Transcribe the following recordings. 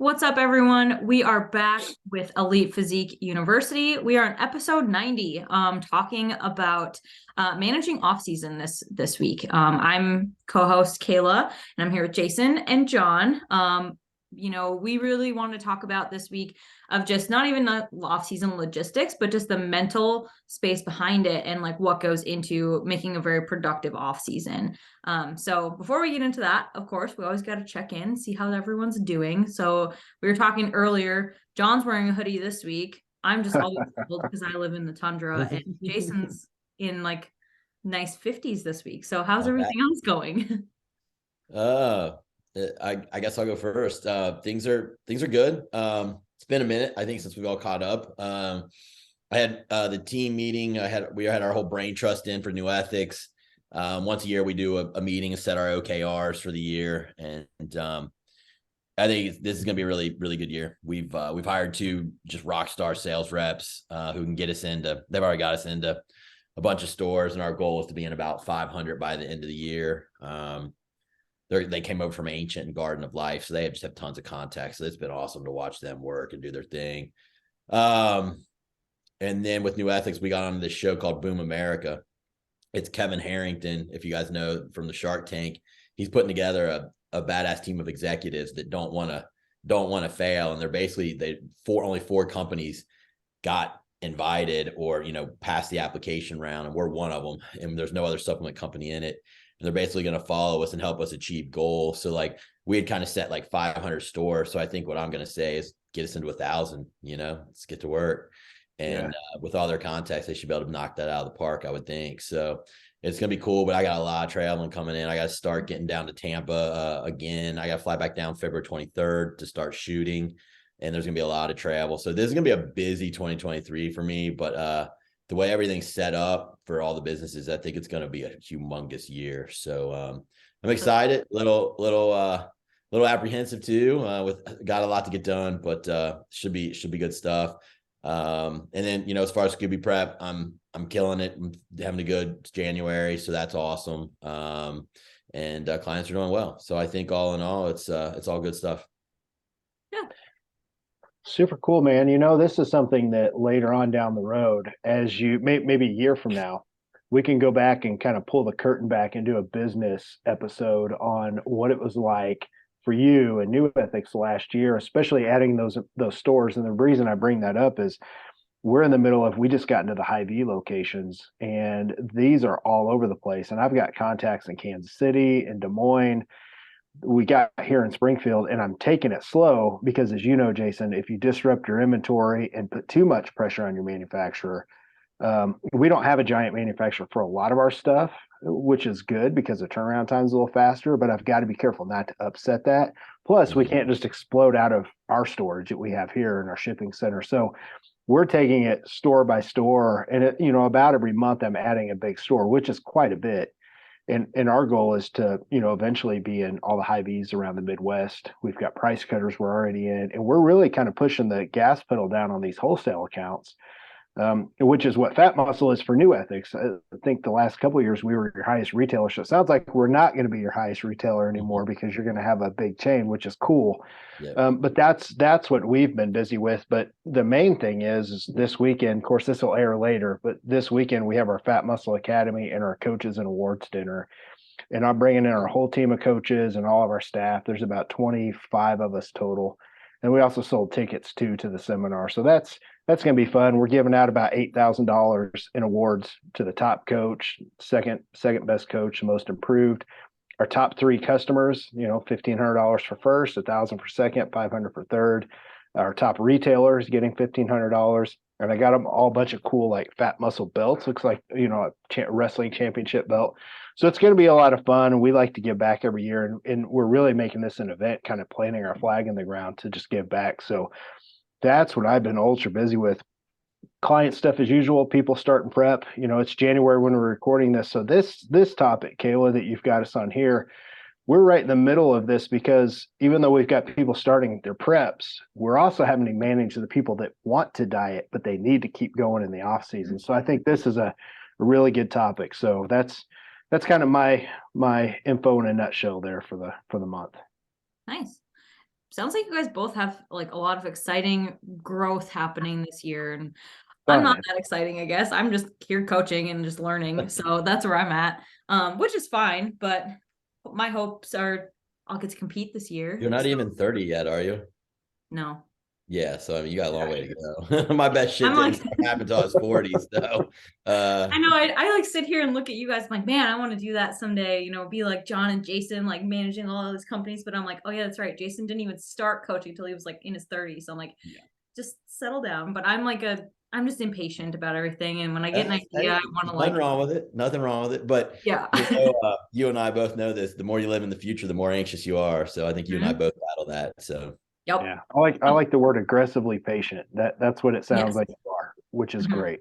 What's up, everyone? We are back with Elite Physique University. We are on episode 90, talking about managing off-season this week. I'm co-host Kayla, and I'm here with Jason and John. We really want to talk about this week of just not even the off-season logistics, but just the mental space behind it and like what goes into making a very productive off-season. So before we get into that, of course, we always got to check in, see how everyone's doing. So we were talking earlier, John's wearing a hoodie this week. I'm just always cold because I live in the tundra, and Jason's in like nice 50s this week. So how's everything else going? I guess I'll go first. Things are good. It's been a minute, I think, since we've all caught up. I had the team meeting. We had our whole brain trust in for NuEthix. Once a year we do a meeting and set our OKRs for the year, and I think this is going to be a really, really good year. We've hired two just rock star sales reps who can get us into. They've already got us into a bunch of stores, and our goal is to be in about 500 by the end of the year. They came over from Ancient and Garden of Life, so they just have tons of contacts. So it's been awesome to watch them work and do their thing. And then with NuEthix, we got on this show called Boom America. It's Kevin Harrington, if you guys know from the Shark Tank. He's putting together a badass team of executives that don't want to fail, and they're basically only four companies got invited or passed the application round, and we're one of them. And there's no other supplement company in it. And they're basically going to follow us and help us achieve goals. So like we had kind of set like 500 stores. So I think what I'm going to say is get us into 1,000, let's get to work. And with all their contacts, they should be able to knock that out of the park, I would think. So it's going to be cool, but I got a lot of traveling coming in. I got to start getting down to Tampa again. I got to fly back down February 23rd to start shooting. And there's going to be a lot of travel. So this is going to be a busy 2023 for me, but the way everything's set up for all the businesses, I think it's going to be a humongous year. So I'm excited, little apprehensive too. Got a lot to get done, but should be good stuff. And then as far as Scooby Prep, I'm killing it. I'm having a good January, so that's awesome. And clients are doing well. So I think all in all, it's all good stuff. Yeah. Super cool, man. This is something that later on down the road, as you maybe a year from now, we can go back and kind of pull the curtain back and do a business episode on what it was like for you and NuEthix last year, especially adding those stores. And the reason I bring that up is we just got into the HyVee locations, and these are all over the place. And I've got contacts in Kansas City and Des Moines. We got here in Springfield, and I'm taking it slow because, as you know, Jason, if you disrupt your inventory and put too much pressure on your manufacturer, we don't have a giant manufacturer for a lot of our stuff, which is good because the turnaround time is a little faster, but I've got to be careful not to upset that. Plus, we can't just explode out of our storage that we have here in our shipping center. So we're taking it store by store, and about every month I'm adding a big store, which is quite a bit. And our goal is to, eventually be in all the HyVees around the Midwest. We've got price cutters we're already in, and we're really kind of pushing the gas pedal down on these wholesale accounts, which is what Phat Muscle is for NuEthix. I think the last couple of years we were your highest retailer. So it sounds like we're not going to be your highest retailer anymore because you're going to have a big chain, which is cool. Yeah. But that's what we've been busy with. But the main thing is this weekend, of course, this will air later, but this weekend we have our Phat Muscle Academy and our coaches and awards dinner. And I'm bringing in our whole team of coaches and all of our staff. There's about 25 of us total. And we also sold tickets to the seminar. So that's going to be fun. We're giving out about $8,000 in awards to the top coach, second best coach, the most improved. Our top three customers, $1,500 for first, $1,000 for second, $500 for third. Our top retailers getting $1,500. And I got them all a bunch of cool like Phat Muscle belts. Looks like, a wrestling championship belt. So it's going to be a lot of fun. We like to give back every year. And we're really making this an event, kind of planting our flag in the ground to just give back. So that's what I've been ultra busy with. Client stuff as usual, people starting prep. It's January when we're recording this. So this topic, Kayla, that you've got us on here, we're right in the middle of this because even though we've got people starting their preps, we're also having to manage the people that want to diet, but they need to keep going in the off season. So I think this is a really good topic. So that's kind of my info in a nutshell there for the month. Nice. sounds like you guys both have like a lot of exciting growth happening this year. And I'm Fun, not man. that exciting, I guess. I'm just here coaching and just learning. So that's where I'm at, which is fine. But my hopes are I'll get to compete this year. You're not So, even 30 yet, are you? no. Yeah, so I mean, you got a long way to go. My best shit I'm didn't like, start happen until I was 40. So, I know I like sit here and look at you guys I'm like, man, I want to do that someday, be like John and Jason, like managing all of these companies. But I'm like, oh yeah, that's right. Jason didn't even start coaching till he was like in his 30s. So I'm like, yeah. just settle down. But I'm just impatient about everything. And when I get an idea, Hey, I want to nothing like, wrong with it. Nothing wrong with it. But yeah. you and I both know this. The more you live in the future, the more anxious you are. So I think you and I Mhm. both battle that. So Yep. Yeah. I like the word aggressively patient. That's what it sounds Yes. like you are, which is Mhm. great.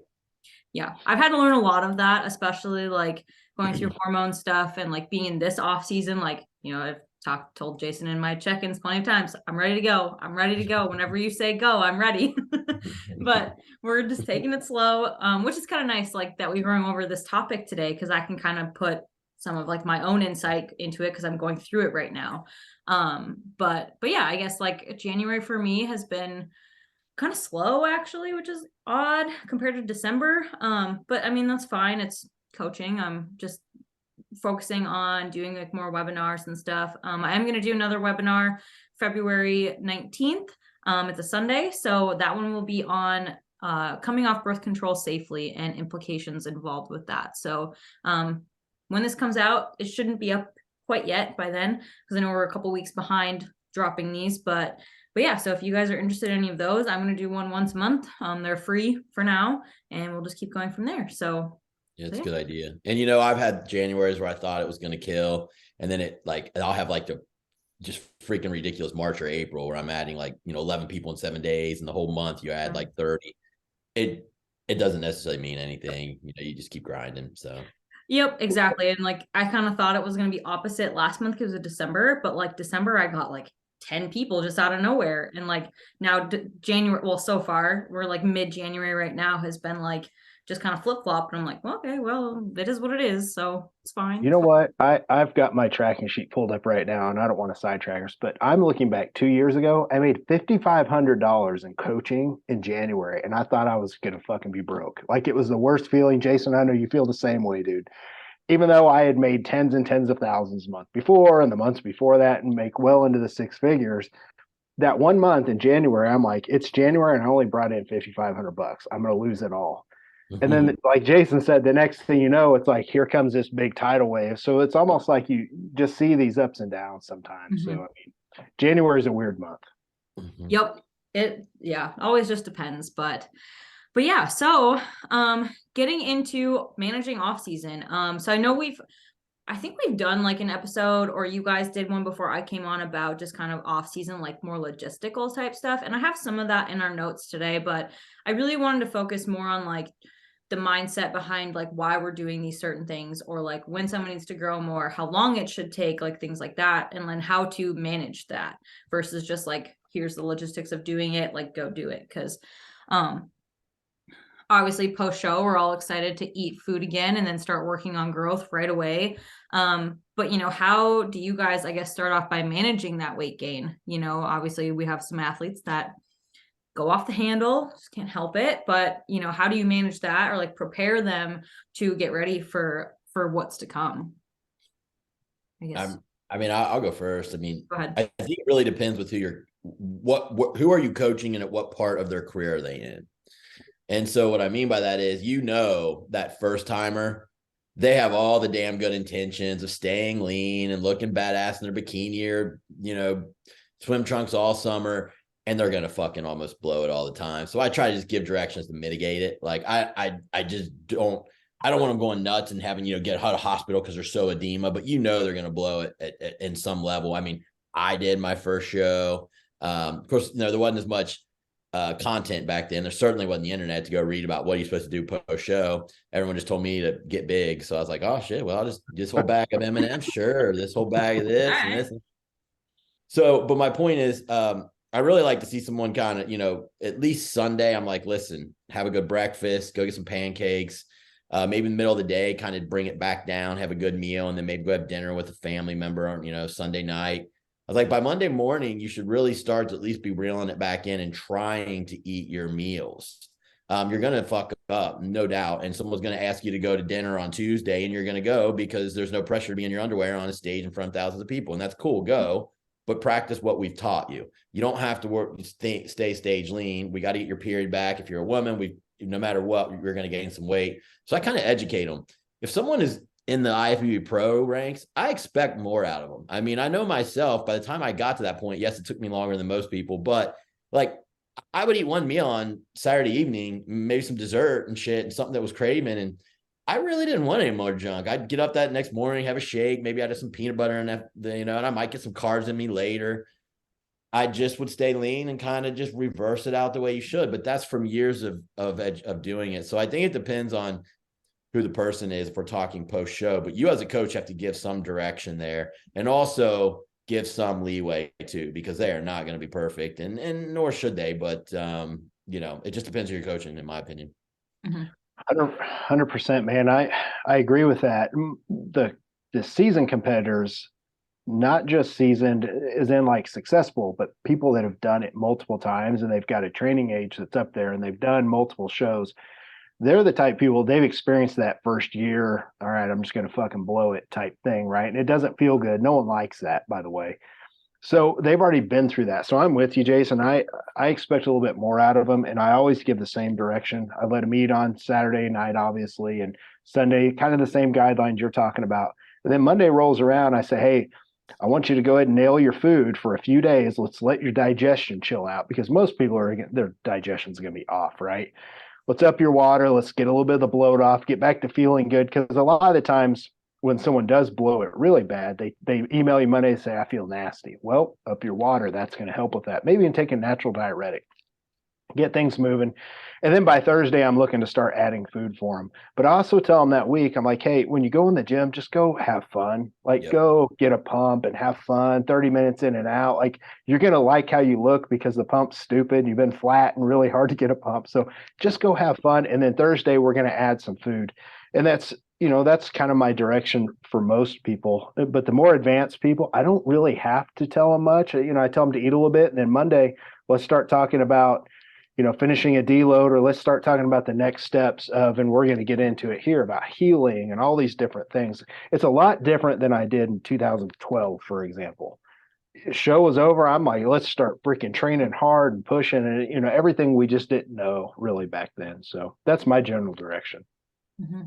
Yeah. I've had to learn a lot of that, especially like going through hormone stuff and like being in this off season. Like, I've told Jason in my check-ins plenty of times, I'm ready to go. I'm ready to go. Whenever you say go, I'm ready. But we're just taking it slow, which is kind of nice, like that we're going over this topic today, because I can kind of put some of like my own insight into it because I'm going through it right now. But yeah, I guess like January for me has been kind of slow actually, which is odd compared to December. But I mean, that's fine. It's coaching. I'm just focusing on doing like more webinars and stuff. I am going to do another webinar February 19th. It's a Sunday. So that one will be on coming off birth control safely and implications involved with that. So when this comes out, it shouldn't be up quite yet by then, because I know we're a couple weeks behind dropping these, but yeah, so if you guys are interested in any of those, I'm going to do one once a month. They're free for now, and we'll just keep going from there. So yeah, it's a good idea. And I've had Januaries where I thought it was going to kill, and then I'll have like the just freaking ridiculous March or April where I'm adding like 11 people in 7 days, and the whole month you add like 30. It doesn't necessarily mean anything. You just keep grinding. So. Yep, exactly. And like I kind of thought it was going to be opposite last month because of December, but like December I got like 10 people just out of nowhere. And like now January, well, so far we're like mid-January right now, has been like just kind of flip-flop. And I'm like, well, okay, well, it is what it is. So it's fine. You know what? I've got my tracking sheet pulled up right now, and I don't want to sidetrack us, but I'm looking back 2 years ago. I made $5,500 in coaching in January, and I thought I was gonna fucking be broke. Like it was the worst feeling. Jason, I know you feel the same way, dude. Even though I had made tens and tens of thousands a month before, and the months before that, and make well into the six figures, that one month in January, I'm like, it's January, and I only brought in $5,500. I'm gonna lose it all. And then, like Jason said, the next thing you know, it's like, here comes this big tidal wave. So it's almost like you just see these ups and downs sometimes. So, I mean, January is a weird month. Yep. Yeah, always just depends. But yeah, so getting into managing off season. So I know I think we've done like an episode, or you guys did one before I came on, about just kind of off season, like more logistical type stuff. And I have some of that in our notes today, but I really wanted to focus more on like the mindset behind like why we're doing these certain things, or like when someone needs to grow more, how long it should take, like things like that, and then how to manage that versus just like, here's the logistics of doing it, like go do it. Because obviously post show we're all excited to eat food again and then start working on growth right away. But how do you guys, I guess, start off by managing that weight gain? Obviously we have some athletes that go off the handle, just can't help it. But how do you manage that, or like prepare them to get ready for what's to come? I guess. I'll go first. Go ahead. I think it really depends with who are you coaching, and at what part of their career are they in. And so what I mean by that is, that first timer, they have all the damn good intentions of staying lean and looking badass in their bikini or, swim trunks all summer, and they're going to fucking almost blow it all the time. So I try to just give directions to mitigate it. Like I just don't want them going nuts and having, get out of hospital because they're so edema, but they're going to blow it in some level. I mean, I did my first show. Of course, there wasn't as much content back then. There certainly wasn't the internet to go read about what you're supposed to do post show. Everyone just told me to get big. So I was like, oh shit, well, I'll just this whole bag of M&M's, sure. This whole bag of this and this. So, but my point is, I really like to see someone kind of, at least Sunday, I'm like, listen, have a good breakfast, go get some pancakes, maybe in the middle of the day, kind of bring it back down, have a good meal, and then maybe go have dinner with a family member on, Sunday night. was like, by Monday morning, you should really start to at least be reeling it back in and trying to eat your meals. You're going to fuck up, no doubt. And someone's going to ask you to go to dinner on Tuesday, and you're going to go because there's no pressure to be in your underwear on a stage in front of thousands of people. And that's cool. Go, but practice what we've taught you. You don't have to stay stage lean. We got to get your period back. If you're a woman, no matter what, you're going to gain some weight. So I kind of educate them. If someone is in the IFBB pro ranks, I expect more out of them. I mean, I know myself, by the time I got to that point, yes, it took me longer than most people, but like, I would eat one meal on Saturday evening, maybe some dessert and shit and something that was craving. And I really didn't want any more junk. I'd get up that next morning, have a shake. Maybe I'd have some peanut butter and and I might get some carbs in me later. I just would stay lean and kind of just reverse it out the way you should. But that's from years of doing it. So I think it depends on who the person is if we're talking post show, but you as a coach have to give some direction there. And also give some leeway too, because they are not going to be perfect, and nor should they. But it just depends who you're coaching, in my opinion. 100%, man. I agree with that. The seasoned competitors, not just seasoned as in like successful, but people that have done it multiple times and they've got a training age that's up there and they've done multiple shows. They're the type of people, they've experienced that first year, all right, I'm just going to fucking blow it type thing, right? And it doesn't feel good. No one likes that, by the way. So they've already been through that. So I'm with you, Jason. I expect a little bit more out of them, and I always give the same direction. I let them eat on Saturday night, obviously, and Sunday, kind of the same guidelines you're talking about. And then Monday rolls around, I say, hey, I want you to go ahead and nail your food for a few days. Let's let your digestion chill out, because most people their digestion's going to be off, right? Let's up your water. Let's get a little bit of the bloat off, get back to feeling good. Because a lot of the times when someone does blow it really bad, they email you Monday and say, I feel nasty. Well, up your water. That's going to help with that. Maybe even take a natural diuretic. Get things moving. And then by Thursday, I'm looking to start adding food for them. But I also tell them that week, I'm like, hey, when you go in the gym, just go have fun. Go get a pump and have fun, 30 minutes in and out. Like, you're going to like how you look because the pump's stupid. You've been flat and really hard to get a pump. So just go have fun. And then Thursday, we're going to add some food. And that's kind of my direction for most people. But the more advanced people, I don't really have to tell them much. I tell them to eat a little bit. And then Monday, let's start talking about finishing a deload, or let's start talking about the next steps and we're going to get into it here about healing and all these different things. It's a lot different than I did in 2012, for example. Show was over. I'm like, let's start freaking training hard and pushing and, everything we just didn't know really back then. So that's my general direction. Mm-hmm.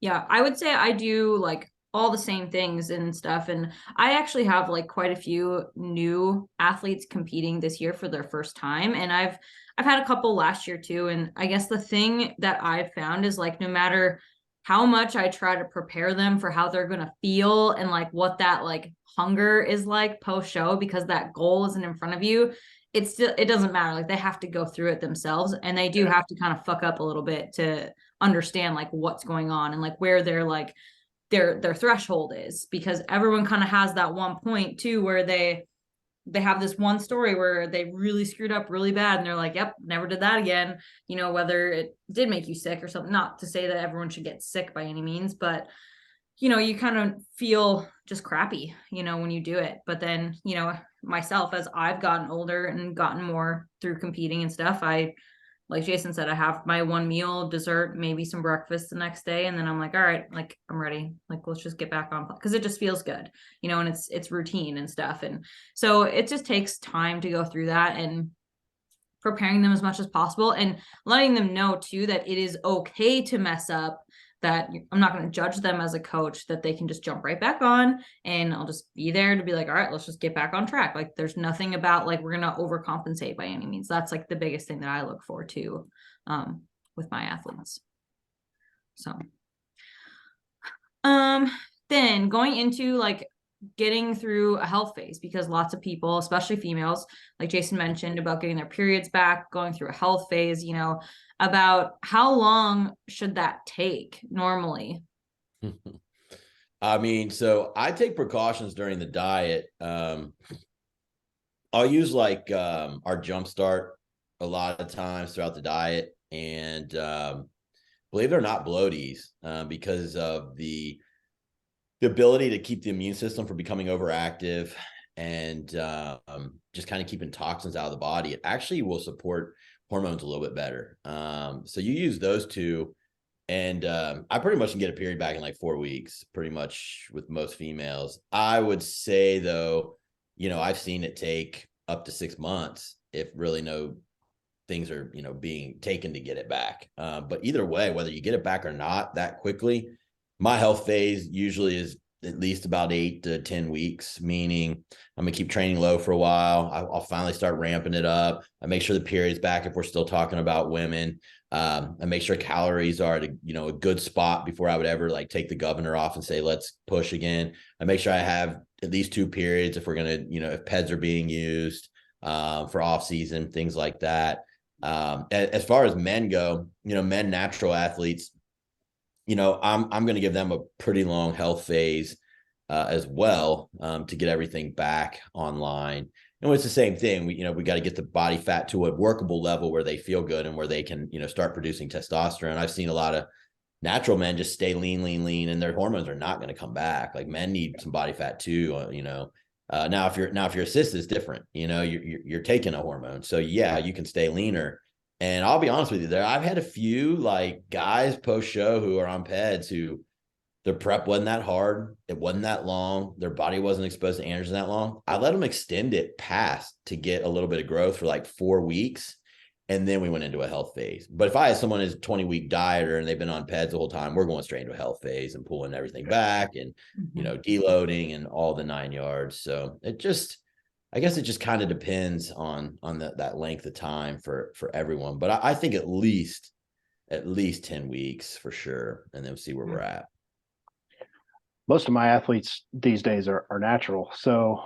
Yeah, I would say I do like all the same things and stuff. And I actually have like quite a few new athletes competing this year for their first time. And I've had a couple last year too. And I guess the thing that I've found is like, no matter how much I try to prepare them for how they're going to feel and like what that like hunger is like post show, because that goal isn't in front of you, it doesn't matter. Like, they have to go through it themselves, and they do have to kind of fuck up a little bit to understand like what's going on and like where they're like their threshold is, because everyone kind of has that one point too where they have this one story where they really screwed up really bad and they're like, yep, never did that again, whether it did make you sick or something. Not to say that everyone should get sick by any means, but you kind of feel just crappy when you do it. But then myself, as I've gotten older and gotten more through competing and stuff, like Jason said, I have my one meal, dessert, maybe some breakfast the next day. And then I'm like, all right, like, I'm ready. Like, let's just get back on, because it just feels good, and it's routine and stuff. And so it just takes time to go through that and preparing them as much as possible and letting them know too, that it is okay to mess up, that I'm not going to judge them as a coach, that they can just jump right back on, and I'll just be there to be like, all right, let's just get back on track. Like, there's nothing about like, we're going to overcompensate by any means. That's like the biggest thing that I look for too, with my athletes. So, then going into like getting through a health phase, because lots of people, especially females, like Jason mentioned about getting their periods back, going through a health phase, about how long should that take normally? I mean, so I take precautions during the diet. I'll use like our Jumpstart a lot of times throughout the diet, and believe it or not, bloaties, because of the ability to keep the immune system from becoming overactive. and just kind of keeping toxins out of the body, it actually will support hormones a little bit better. So you use those two, and I pretty much can get a period back in like 4 weeks, pretty much with most females. I would say though, I've seen it take up to 6 months if really no things are, being taken to get it back. But either way, whether you get it back or not that quickly, my health phase usually is at least about 8 to 10 weeks, meaning I'm gonna keep training low for a while. I'll finally start ramping it up. I make sure the period's back if we're still talking about women. I make sure calories are at a good spot before I would ever like take the governor off and say, let's push again. I make sure I have at least 2 periods if we're going to, if PEDs are being used for off season, things like that. As far as men go, men natural athletes, I'm going to give them a pretty long health phase as well to get everything back online. And it's the same thing. We got to get the body fat to a workable level where they feel good and where they can, start producing testosterone. I've seen a lot of natural men just stay lean, and their hormones are not going to come back. Like men need some body fat too, now if you're assisted, it's different. You're taking a hormone. So yeah, you can stay leaner. And I'll be honest with you, I've had a few like guys post show who are on PEDs who their prep wasn't that hard. It wasn't that long. Their body wasn't exposed to androgens that long. I let them extend it past to get a little bit of growth for like 4 weeks. And then we went into a health phase. But if I had someone who's a 20-week dieter and they've been on PEDs the whole time, we're going straight into a health phase and pulling everything back and, deloading and all the 9 yards. So I guess it just kind of depends on that length of time for everyone. But I think at least 10 weeks for sure. And then we'll see where we're at. Most of my athletes these days are natural. So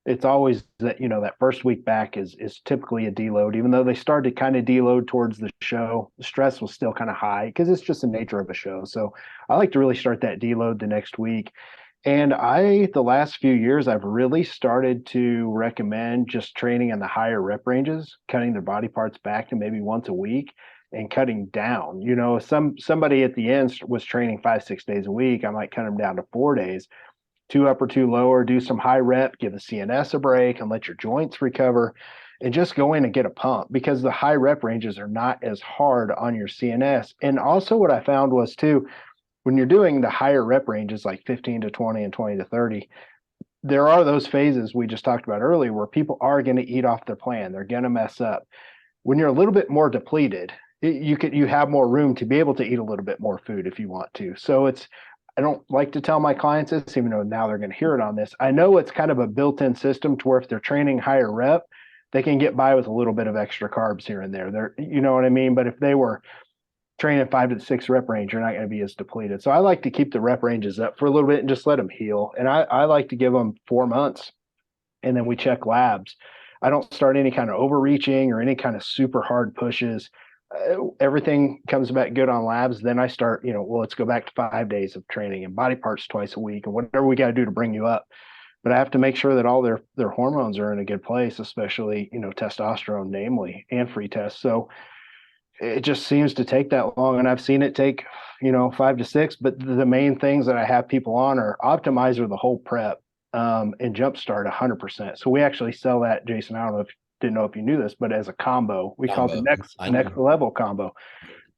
it's always that, that first week back is typically a deload, even though they started to kind of deload towards the show. The stress was still kind of high because it's just the nature of a show. So I like to really start that deload the next week. And the last few years, I've really started to recommend just training in the higher rep ranges, cutting their body parts back to maybe once a week and cutting down. Somebody at the end was training 5-6 days a week. I might cut them down to 4 days, 2 upper, 2 lower, do some high rep, give the CNS a break and let your joints recover and just go in and get a pump, because the high rep ranges are not as hard on your CNS. And also what I found was too, when you're doing the higher rep ranges like 15 to 20 and 20 to 30, there are those phases we just talked about earlier where people are going to eat off their plan. They're going to mess up. When you're a little bit more depleted, you have more room to be able to eat a little bit more food if you want to. So I don't like to tell my clients this, even though now they're going to hear it on this. I know it's kind of a built-in system to where if they're training higher rep, they can get by with a little bit of extra carbs here and there. You know what I mean? But if they were training 5 to 6 rep range, you're not going to be as depleted. So I like to keep the rep ranges up for a little bit and just let them heal. And I like to give them 4 months and then we check labs. I don't start any kind of overreaching or any kind of super hard pushes. Everything comes back good on labs. Then I start, let's go back to 5 days of training and body parts twice a week and whatever we got to do to bring you up. But I have to make sure that all their hormones are in a good place, especially, testosterone, namely, and free test. So it just seems to take that long. And I've seen it take, 5 to 6. But the main things that I have people on are Optimizer, the whole prep, and Jumpstart 100%. So we actually sell that, Jason. I didn't know if you knew this, but as a combo, we call it the next level combo,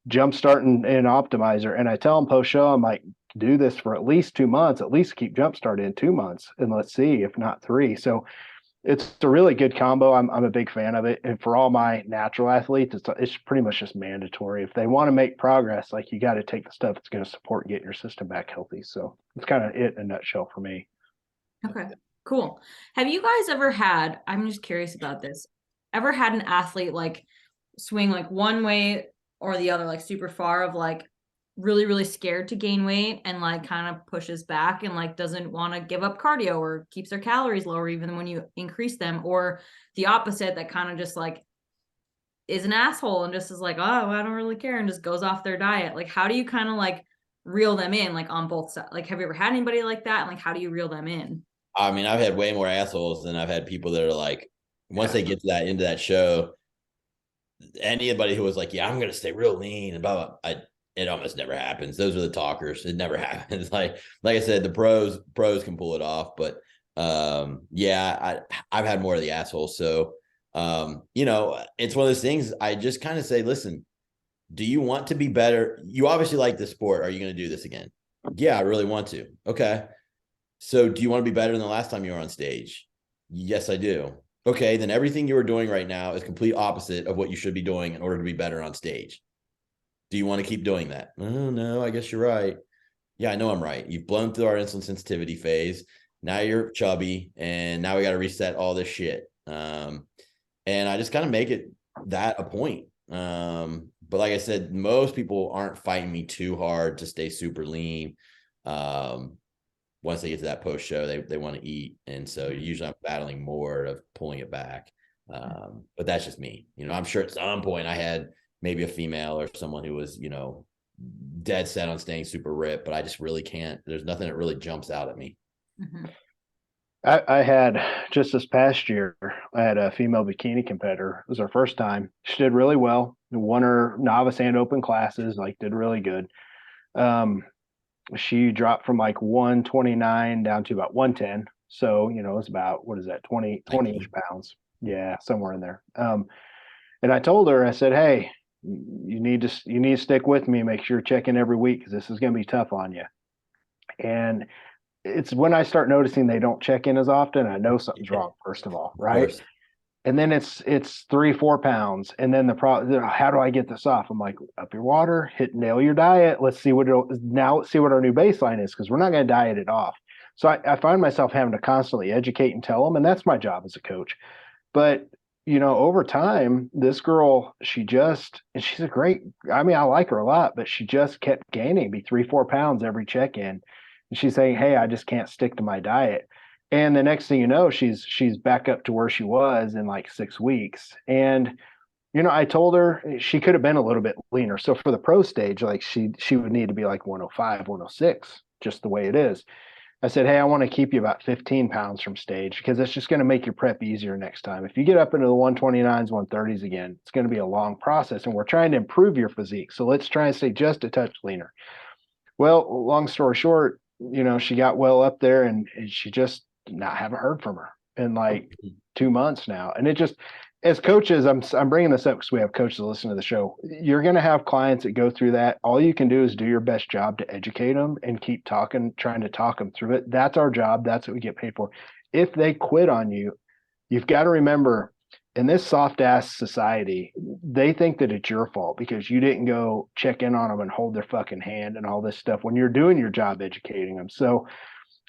Jumpstart and Optimizer. And I tell them post show, I'm like, do this for at least 2 months, at least keep Jumpstart in 2 months, and let's see, if not 3. So it's a really good combo. I'm a big fan of it. And for all my natural athletes, it's pretty much just mandatory. If they want to make progress, like you got to take the stuff that's going to support and get your system back healthy. So it's kind of it in a nutshell for me. Okay, cool. Have you guys ever had, I'm just curious about this, ever had an athlete like swing like one way or the other, like super far, of like really, really scared to gain weight and like kind of pushes back and like doesn't want to give up cardio or keeps their calories lower even when you increase them, or the opposite, that kind of just like is an asshole and just is like, oh, I don't really care, and just goes off their diet? Like, how do you kind of like reel them in, like on both sides? Like, have you ever had anybody like that? And like, how do you reel them in? I mean, I've had way more assholes than I've had people that are like, once they get to that into that show, anybody who was like, yeah, I'm going to stay real lean and blah, blah, it almost never happens. Those are the talkers. It never happens. Like I said, the pros can pull it off, but I've had more of the assholes. So, you know, it's one of those things. I just kind of say, listen, do you want to be better? You obviously like the sport. Are you going to do this again? Yeah, I really want to. Okay. So do you want to be better than the last time you were on stage? Yes, I do. Okay, then everything you are doing right now is complete opposite of what you should be doing in order to be better on stage. Do you want to keep doing that? Oh, no, I guess you're right. Yeah, I know I'm right. You've blown through our insulin sensitivity phase. Now you're chubby, and now we got to reset all this shit. And I just kind of make it that a point. But like I said, most people aren't fighting me too hard to stay super lean. Once they get to that post show, they want to eat. And so usually I'm battling more of pulling it back. But that's just me. You know, I'm sure at some point I had maybe a female or someone who was, you know, dead set on staying super ripped, but I just really can't. There's nothing that really jumps out at me. Mm-hmm. I had just this past year, I had a female bikini competitor. It was her first time. She did really well. Won her novice and open classes, like did really good. She dropped from like 129 down to about 110. So, you know, it's about, what is that, 20-ish pounds. Yeah, somewhere in there. And I told her, I said, hey, you need to stick with me. Make sure you're checking every week because this is going to be tough on you. And it's when I start noticing they don't check in as often, I know something's wrong, first of all, right? And then it's 3-4 pounds. And then the problem, how do I get this off? I'm like, up your water, nail your diet. Let's see what let's see what our new baseline is, because we're not going to diet it off. So I find myself having to constantly educate and tell them, and that's my job as a coach. But you know, over time, this girl, and she's a great, I mean, I like her a lot, but she just kept gaining, be 3-4 pounds every check-in. And she's saying, hey, I just can't stick to my diet. And the next thing you know, she's back up to where she was in like 6 weeks. And, you know, I told her she could have been a little bit leaner. So for the pro stage, like she would need to be like 105, 106, just the way it is. I said, hey, I want to keep you about 15 pounds from stage because it's just going to make your prep easier next time. If you get up into the 129s, 130s again, it's going to be a long process. And we're trying to improve your physique. So let's try and stay just a touch leaner. Well, long story short, you know, she got well up there and she just haven't heard from her in like 2 months now. And it just, as coaches, I'm bringing this up because we have coaches that listen to the show. You're going to have clients that go through that. All you can do is do your best job to educate them and keep talking, trying to talk them through it. That's our job. That's what we get paid for. If they quit on you, you've got to remember, in this soft ass society, they think that it's your fault because you didn't go check in on them and hold their fucking hand and all this stuff when you're doing your job educating them. So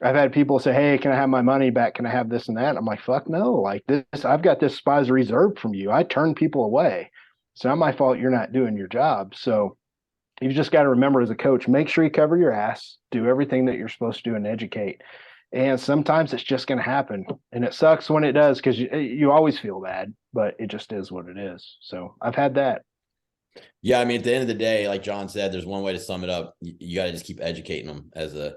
I've had people say, hey, can I have my money back? Can I have this and that? I'm like, fuck no. Like this, I've got this spot reserved from you. I turn people away. It's not my fault you're not doing your job. So you've just got to remember as a coach, make sure you cover your ass, do everything that you're supposed to do and educate. And sometimes it's just going to happen. And it sucks when it does because you always feel bad, but it just is what it is. So I've had that. Yeah. I mean, at the end of the day, like John said, there's one way to sum it up. You got to just keep educating them as a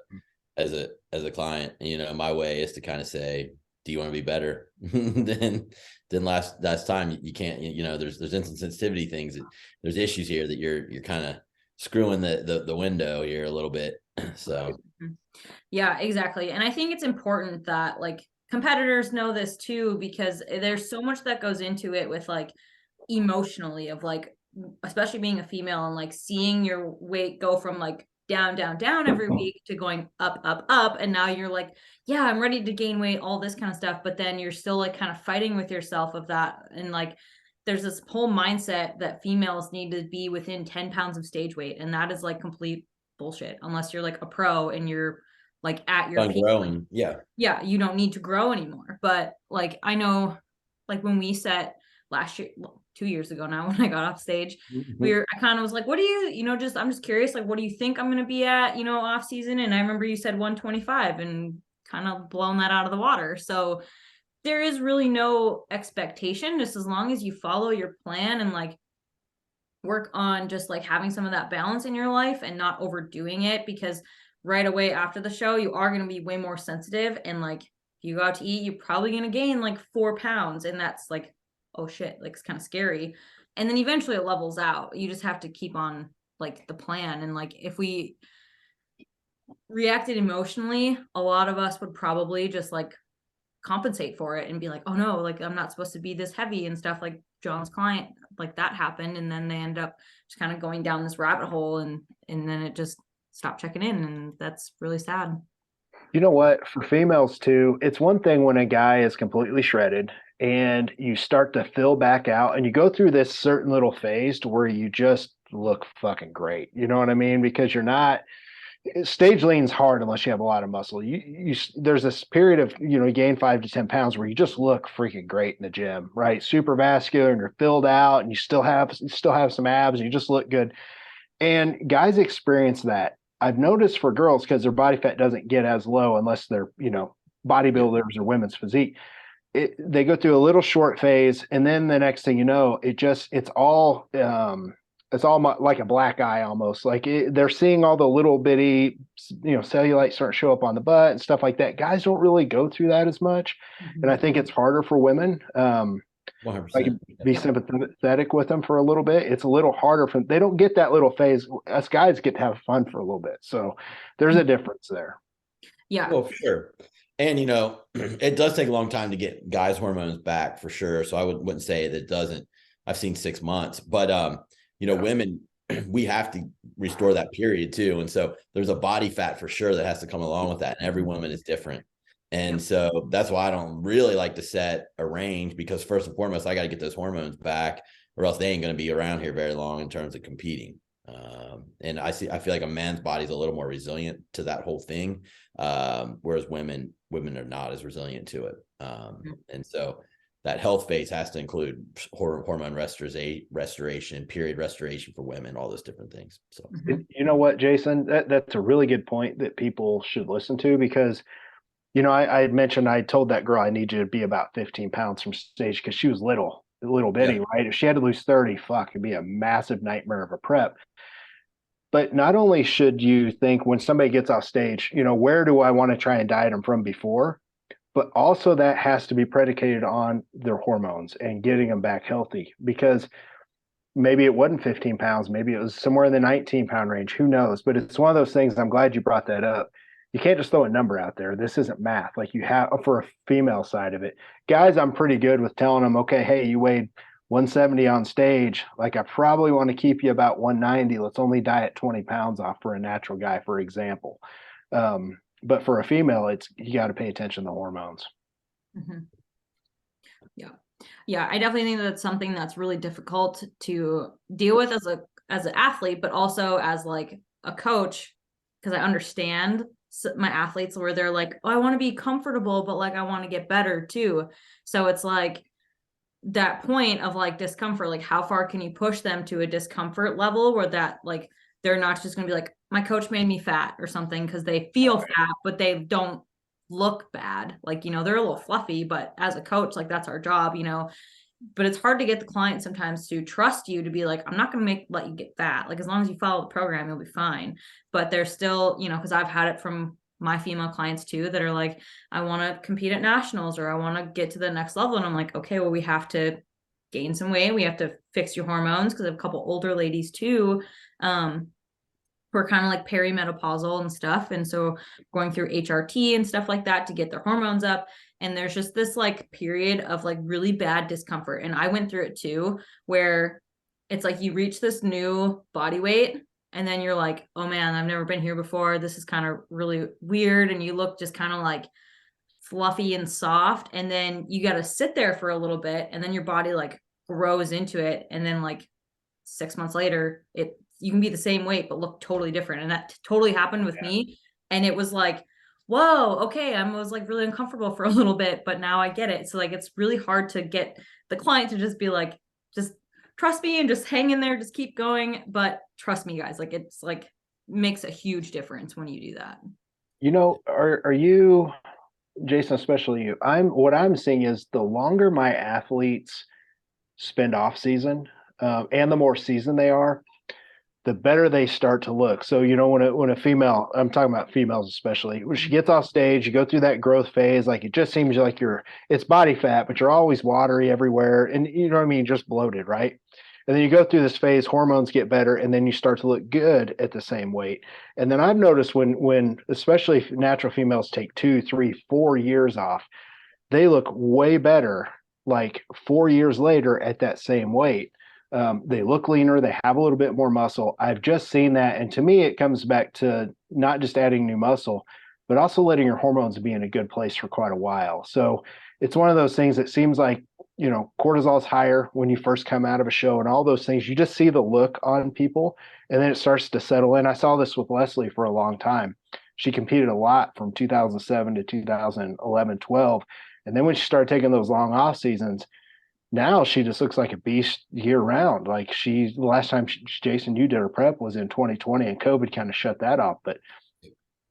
client. You know, my way is to kind of say, do you want to be better than last time? You can't, you know, there's insulin sensitivity things. There's issues here that you're kind of screwing the window here a little bit. So yeah, exactly. And I think it's important that like competitors know this too, because there's so much that goes into it with like emotionally of like, especially being a female and like seeing your weight go from like down, down, down every week to going up, up, up. And now you're like, yeah, I'm ready to gain weight, all this kind of stuff. But then you're still like kind of fighting with yourself of that. And like, there's this whole mindset that females need to be within 10 pounds of stage weight. And that is like complete bullshit, unless you're like a pro and you're like at your peak. growing. Yeah. You don't need to grow anymore. But like, I know like when we set last year, 2 years ago now, when I got off stage, I kind of was like, what do you know, I'm just curious, like, what do you think I'm going to be at, you know, off season? And I remember you said 125 and kind of blown that out of the water. So there is really no expectation, just as long as you follow your plan and like work on just like having some of that balance in your life and not overdoing it, because right away after the show, you are going to be way more sensitive. And like, if you go out to eat, you're probably going to gain like 4 pounds. And that's like, oh shit, like it's kind of scary. And then eventually it levels out. You just have to keep on like the plan. And like, if we reacted emotionally, a lot of us would probably just like compensate for it and be like, oh no, like I'm not supposed to be this heavy and stuff. Like John's client, like that happened, and then they end up just kind of going down this rabbit hole, and then it just stopped checking in, and that's really sad. You know what? For females too, it's one thing when a guy is completely shredded and you start to fill back out and you go through this certain little phase to where you just look fucking great. You know what I mean? Because you're not stage lean's hard unless you have a lot of muscle. There's this period of, you gain 5 to 10 pounds where you just look freaking great in the gym, right? Super vascular, and you're filled out, and you still have some abs, and you just look good. And guys experience that. I've noticed for girls, because their body fat doesn't get as low unless they're, bodybuilders or women's physique. They go through a little short phase, and then the next thing you know, it's all like a black eye almost. Like they're seeing all the little bitty, cellulite start to show up on the butt and stuff like that. Guys don't really go through that as much, and I think it's harder for women. 100%. I can be sympathetic with them for a little bit. It's a little harder for them. They don't get that little phase. Us guys get to have fun for a little bit. So there's a difference there. Yeah. Well, for sure. And, it does take a long time to get guys' hormones back for sure. So I wouldn't say that it doesn't. I've seen 6 months, but, women, we have to restore that period too. And so there's a body fat for sure that has to come along with that. And every woman is different. And so that's why I don't really like to set a range, because first and foremost, I got to get those hormones back, or else they ain't going to be around here very long in terms of competing. And I feel like a man's body is a little more resilient to that whole thing. Whereas women are not as resilient to it. And so that health phase has to include hormone restoration, period restoration for women, all those different things. So, you know what, Jason, that's a really good point that people should listen to, because I had mentioned, I told that girl, I need you to be about 15 pounds from stage, because she was little bitty, yeah. Right? If she had to lose 30, it'd be a massive nightmare of a prep. But not only should you think when somebody gets off stage, where do I want to try and diet them from before? But also that has to be predicated on their hormones and getting them back healthy, because maybe it wasn't 15 pounds. Maybe it was somewhere in the 19-pound range. Who knows? But it's one of those things. I'm glad you brought that up. You can't just throw a number out there. This isn't math. Like you have for a female side of it. Guys, I'm pretty good with telling them, okay, hey, you weighed 170 on stage. Like I probably want to keep you about 190. Let's only diet 20 pounds off for a natural guy, for example. But for a female, you got to pay attention to hormones. Mm-hmm. Yeah. I definitely think that's something that's really difficult to deal with as an athlete, but also as like a coach, because I understand my athletes where they're like, oh, I want to be comfortable, but like I want to get better too. So it's like that point of like discomfort, like how far can you push them to a discomfort level where that like they're not just going to be like, my coach made me fat or something, because they feel fat, but they don't look bad. Like, they're a little fluffy, but as a coach, like that's our job, but it's hard to get the client sometimes to trust you to be like, I'm not going to let you get fat. Like, as long as you follow the program, you'll be fine. But they're still, because I've had it from my female clients too, that are like, I want to compete at nationals, or I want to get to the next level. And I'm like, okay, well, we have to gain some weight. We have to fix your hormones, because I have a couple older ladies too, who are kind of like perimenopausal and stuff. And so going through HRT and stuff like that to get their hormones up. And there's just this like period of like really bad discomfort. And I went through it too, where it's like you reach this new body weight and then you're like, oh man, I've never been here before. This is kind of really weird. And you look just kind of like fluffy and soft. And then you got to sit there for a little bit, and then your body like grows into it. And then like 6 months later, you can be the same weight, but look totally different. And that totally happened with me. And it was like, whoa, okay. I was like really uncomfortable for a little bit, but now I get it. So like, it's really hard to get the client to just be like, just trust me and just hang in there, just keep going. But trust me, guys, like it's like makes a huge difference when you do that. Are you, Jason, especially you, what I'm seeing is the longer my athletes spend off season, and the more seasoned they are, the better they start to look. So, when a female, I'm talking about females especially, when she gets off stage, you go through that growth phase, like it just seems like it's body fat, but you're always watery everywhere. And you know what I mean? Just bloated, right? And then you go through this phase, hormones get better, and then you start to look good at the same weight. And then I've noticed when especially natural females take 2, 3, 4 years off, they look way better like 4 years later at that same weight. They look leaner. They have a little bit more muscle. I've just seen that. And to me, it comes back to not just adding new muscle, but also letting your hormones be in a good place for quite a while. So it's one of those things that seems like, cortisol is higher when you first come out of a show and all those things. You just see the look on people and then it starts to settle in. I saw this with Leslie for a long time. She competed a lot from 2007 to 2011, 12. And then when she started taking those long off seasons, now she just looks like a beast year round. Like the last time Jason, you did her prep was in 2020 and COVID kind of shut that off. But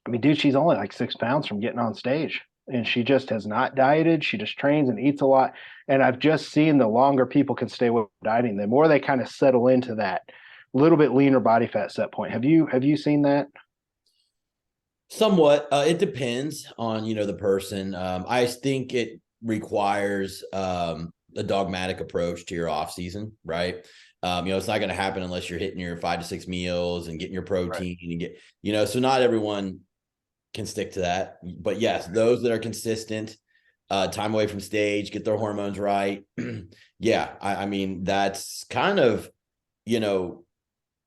I mean, dude, she's only like 6 pounds from getting on stage and she just has not dieted. She just trains and eats a lot. And I've just seen the longer people can stay with dieting, the more they kind of settle into that little bit leaner body fat set point. Have you seen that? Somewhat. It depends on, the person. I think it requires a dogmatic approach to your off season, right? It's not going to happen unless you're hitting your 5 to 6 meals and getting your protein and so not everyone can stick to that. But yes, those that are consistent, time away from stage, get their hormones right. Yeah. I mean, that's kind of,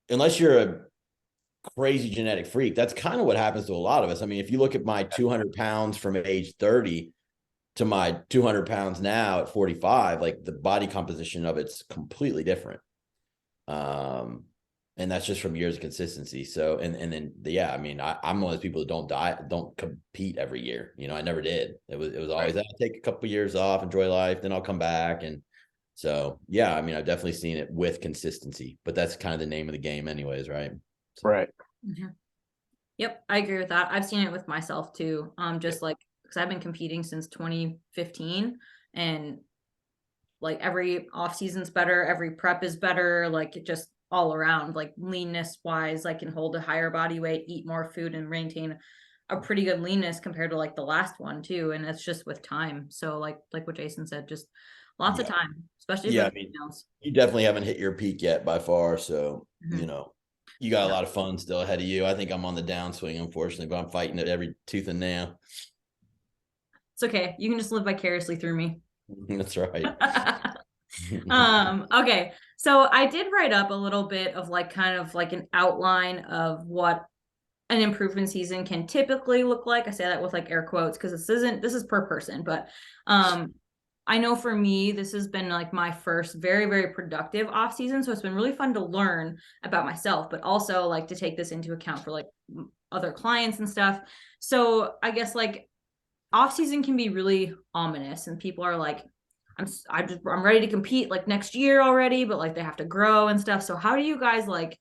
unless you're a crazy genetic freak, that's kind of what happens to a lot of us. I mean, if you look at my 200 pounds from age 30 to my 200 pounds now at 45, like the body composition of it's completely different. And that's just from years of consistency. So, and then, I mean, I'm one of those people that don't compete every year. I never did. It was always, I'll take a couple of years off, enjoy life, then I'll come back. And so, yeah, I mean, I've definitely seen it with consistency, but that's kind of the name of the game anyways, right? So. Right. Mm-hmm. Yep. I agree with that. I've seen it with myself too. Just like, because I've been competing since 2015 and like every off season's better, every prep is better, like it just all around, like leanness wise, I can hold a higher body weight, eat more food and maintain a pretty good leanness compared to like the last one too. And it's just with time. So like what Jason said, just lots of time, especially for the females. You definitely haven't hit your peak yet by far. So, you got a lot of fun still ahead of you. I think I'm on the downswing, unfortunately, but I'm fighting it every tooth and nail. It's okay. You can just live vicariously through me. That's right. Okay. So I did write up a little bit of like kind of like an outline of what an improvement season can typically look like. I say that with like air quotes because this is per person, but I know for me, this has been like my first very, very productive off season. So it's been really fun to learn about myself, but also like to take this into account for like other clients and stuff. So I guess like off season can be really ominous and people are like, I'm ready to compete like next year already, but like they have to grow and stuff. So how do you guys like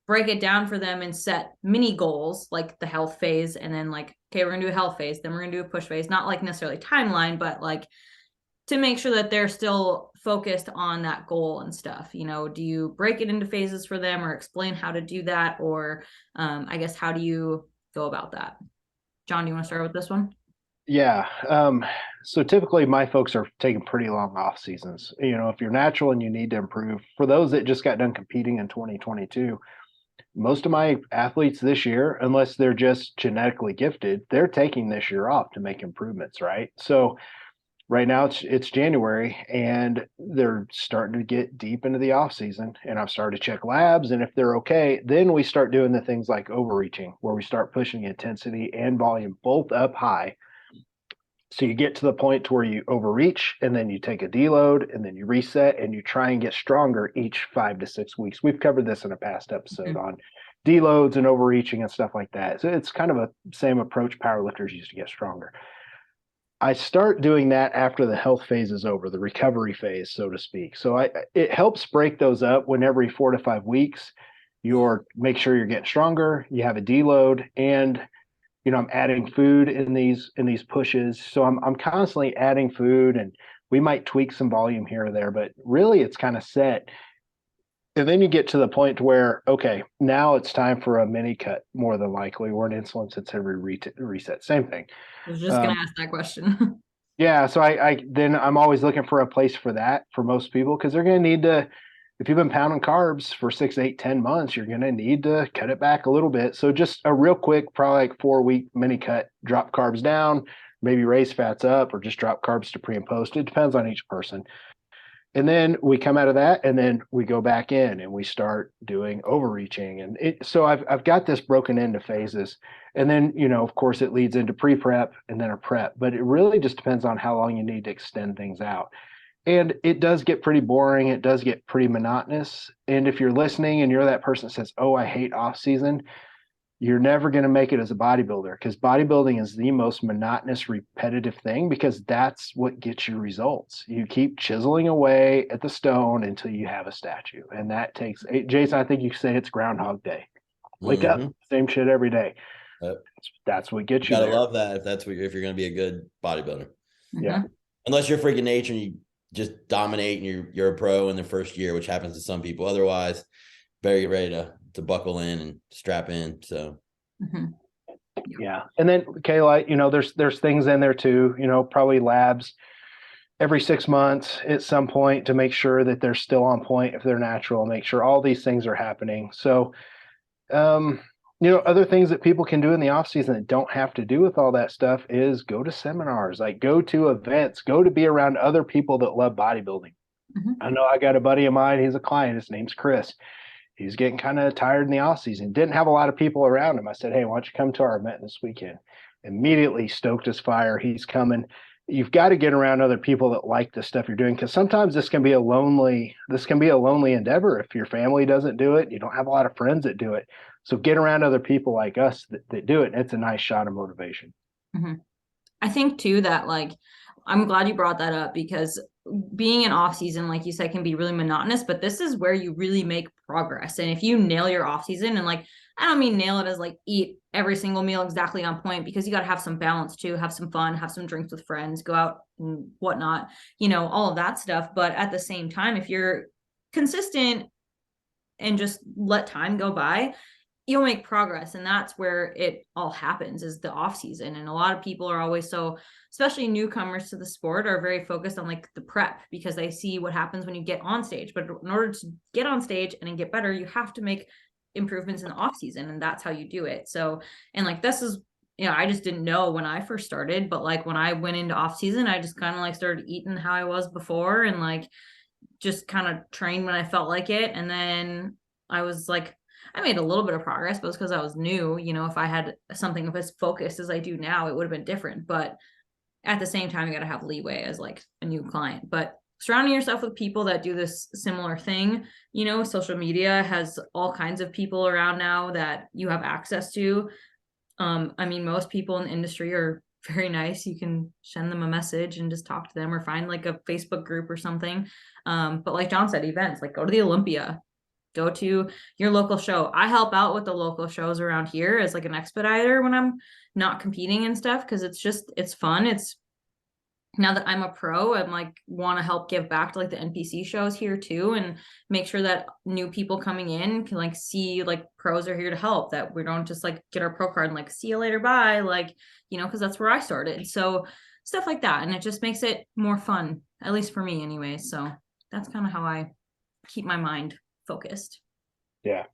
break it down for them and set mini goals like the health phase and then like, okay, we're gonna do a health phase, then we're gonna do a push phase, not like necessarily timeline, but like to make sure that they're still focused on that goal and stuff. Do you break it into phases for them or explain how to do that? Or I guess, how do you go about that? John, do you want to start with this one? Yeah. So typically my folks are taking pretty long off seasons. If you're natural and you need to improve, for those that just got done competing in 2022, most of my athletes this year, unless they're just genetically gifted, they're taking this year off to make improvements, right? So right now it's January and they're starting to get deep into the off season and I've started to check labs. And if they're okay, then we start doing the things like overreaching, where we start pushing intensity and volume both up high. So you get to the point to where you overreach and then you take a deload and then you reset and you try and get stronger each 5 to 6 weeks. We've covered this in a past episode on deloads and overreaching and stuff like that. So it's kind of a same approach powerlifters use to get stronger. I start doing that after the health phase is over, the recovery phase, so to speak. So it helps break those up when every 4 to 5 weeks, make sure you're getting stronger, you have a deload, and I'm adding food in these pushes. So I'm constantly adding food and we might tweak some volume here or there, but really it's kind of set. And then you get to the point where, okay, now it's time for a mini cut, more than likely, or an insulin sensitivity reset. Same thing. I was just going to ask that question. Yeah. So then I'm always looking for a place for that for most people, because they're going to need to, if you've been pounding carbs for 6, 8, 10 months, you're going to need to cut it back a little bit. So just a real quick, probably like 4-week mini cut, drop carbs down, maybe raise fats up or just drop carbs to pre and post. It depends on each person. And then we come out of that and then we go back in and we start doing overreaching. And so I've got this broken into phases. And then, of course, it leads into pre-prep and then a prep. But it really just depends on how long you need to extend things out. And it does get pretty boring. It does get pretty monotonous. And if you're listening and you're that person that says, oh, I hate off season, you're never going to make it as a bodybuilder, because bodybuilding is the most monotonous, repetitive thing, because that's what gets you results. You keep chiseling away at the stone until you have a statue. And that takes, Jason, I think you say it's Groundhog Day. Wake up, same shit every day. That's what gets you gotta there. love that if you're going to be a good bodybuilder. Yeah. Unless you're freaking nature and you just dominate and you're a pro in the first year, which happens to some people. Otherwise, better get ready to buckle in and strap in. So yeah. And then Kayla, there's things in there too, probably labs every 6 months at some point to make sure that they're still on point if they're natural, make sure all these things are happening. So other things that people can do in the off season that don't have to do with all that stuff is go to seminars, like go to events, go to be around other people that love bodybuilding. I know I got a buddy of mine, he's a client, his name's Chris. He's getting kind of tired in the off season. Didn't have a lot of people around him. I said, hey, why don't you come to our event this weekend? Immediately stoked his fire. He's coming. You've got to get around other people that like the stuff you're doing, because sometimes this can be a lonely endeavor if your family doesn't do it. You don't have a lot of friends that do it. So get around other people like us that do it. And it's a nice shot of motivation. I think too that I'm glad you brought that up, because being in off season, like you said, can be really monotonous, but this is where you really make progress. And if you nail your off season, and I don't mean nail it as eat every single meal exactly on point, because you got to have some balance too, have some fun, have some drinks with friends, go out and whatnot, all of that stuff. But at the same time, if you're consistent and just let time go by, you'll make progress. And that's where it all happens, is the off season. And a lot of people are always especially newcomers to the sport, are very focused on the prep, because they see what happens when you get on stage. But in order to get on stage and get better, you have to make improvements in the off season, and that's how you do it. So, and this is, I just didn't know when I first started, but when I went into off season, I just kind of started eating how I was before, and just kind of trained when I felt like it. And then I was I made a little bit of progress, but it was because I was new. If I had something of as focused as I do now, it would have been different. But at the same time, you got to have leeway as a new client. But surrounding yourself with people that do this similar thing, social media has all kinds of people around now that you have access to. Most people in the industry are very nice. You can send them a message and just talk to them, or find a Facebook group or something. But like John said, events, go to the Olympia, go to your local show. I help out with the local shows around here as an expediter when I'm not competing and stuff, because it's fun. It's, now that I'm a pro, I'm want to help give back to the NPC shows here too, and make sure that new people coming in can see pros are here to help, that we don't just get our pro card and see you later, bye, because that's where I started. So stuff like that, and it just makes it more fun, at least for me anyway. So that's kind of how I keep my mind focused. Yeah.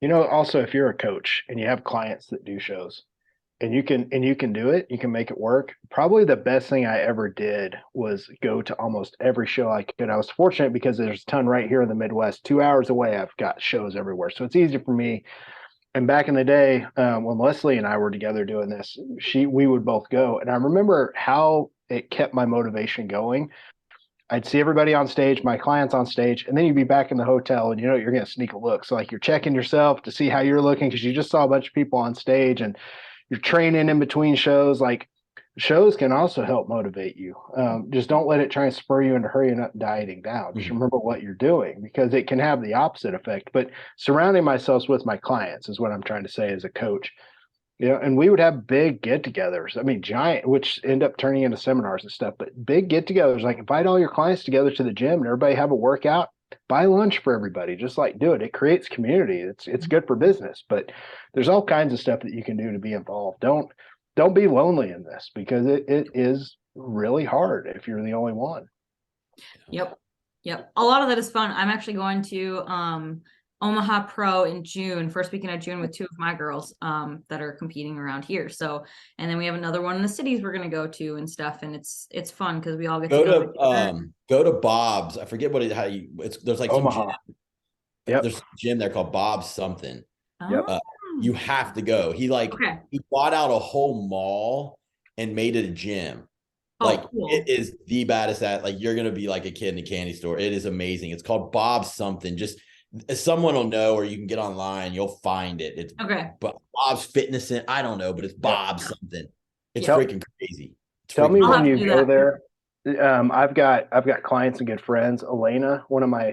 Also, if you're a coach and you have clients that do shows, and you can do it, you can make it work. Probably the best thing I ever did was go to almost every show I could. I was fortunate because there's a ton right here in the Midwest. 2 hours away, I've got shows everywhere, so it's easy for me. And back in the day, when Leslie and I were together doing this, we would both go, and I remember how it kept my motivation going. I'd see everybody on stage, my clients on stage, and then you'd be back in the hotel, and you're going to sneak a look. So you're checking yourself to see how you're looking, because you just saw a bunch of people on stage, and you're training in between shows. Shows can also help motivate you. Just don't let it try and spur you into hurrying up and dieting down. Just remember what you're doing, because it can have the opposite effect. But surrounding myself with my clients is what I'm trying to say as a coach. And we would have big get-togethers. Giant, which end up turning into seminars and stuff. But big get-togethers, invite all your clients together to the gym, and everybody have a workout. Buy lunch for everybody. Just do it. It creates community. It's good for business. But there's all kinds of stuff that you can do to be involved. Don't be lonely in this, because it is really hard if you're the only one. Yep. A lot of that is fun. I'm actually going to Omaha Pro in June, first weekend of June with two of my girls that are competing around here. So, and then we have another one in the cities we're gonna go to and stuff, and it's fun because we all get to go together. Go to Bob's. I forget there's like some gym. Omaha. Yep. There's a gym there called Bob's something. Yep. You have to go. He bought out a whole mall and made it a gym. Cool. It is the baddest at, like, you're gonna be like a kid in a candy store. It is amazing. It's called Bob's something. Just someone will know, or you can get online, you'll find it. It's Bob's Fitness. I don't know, but it's Bob's something. It's freaking crazy. Tell me when you go there. I've got clients and good friends. Elena,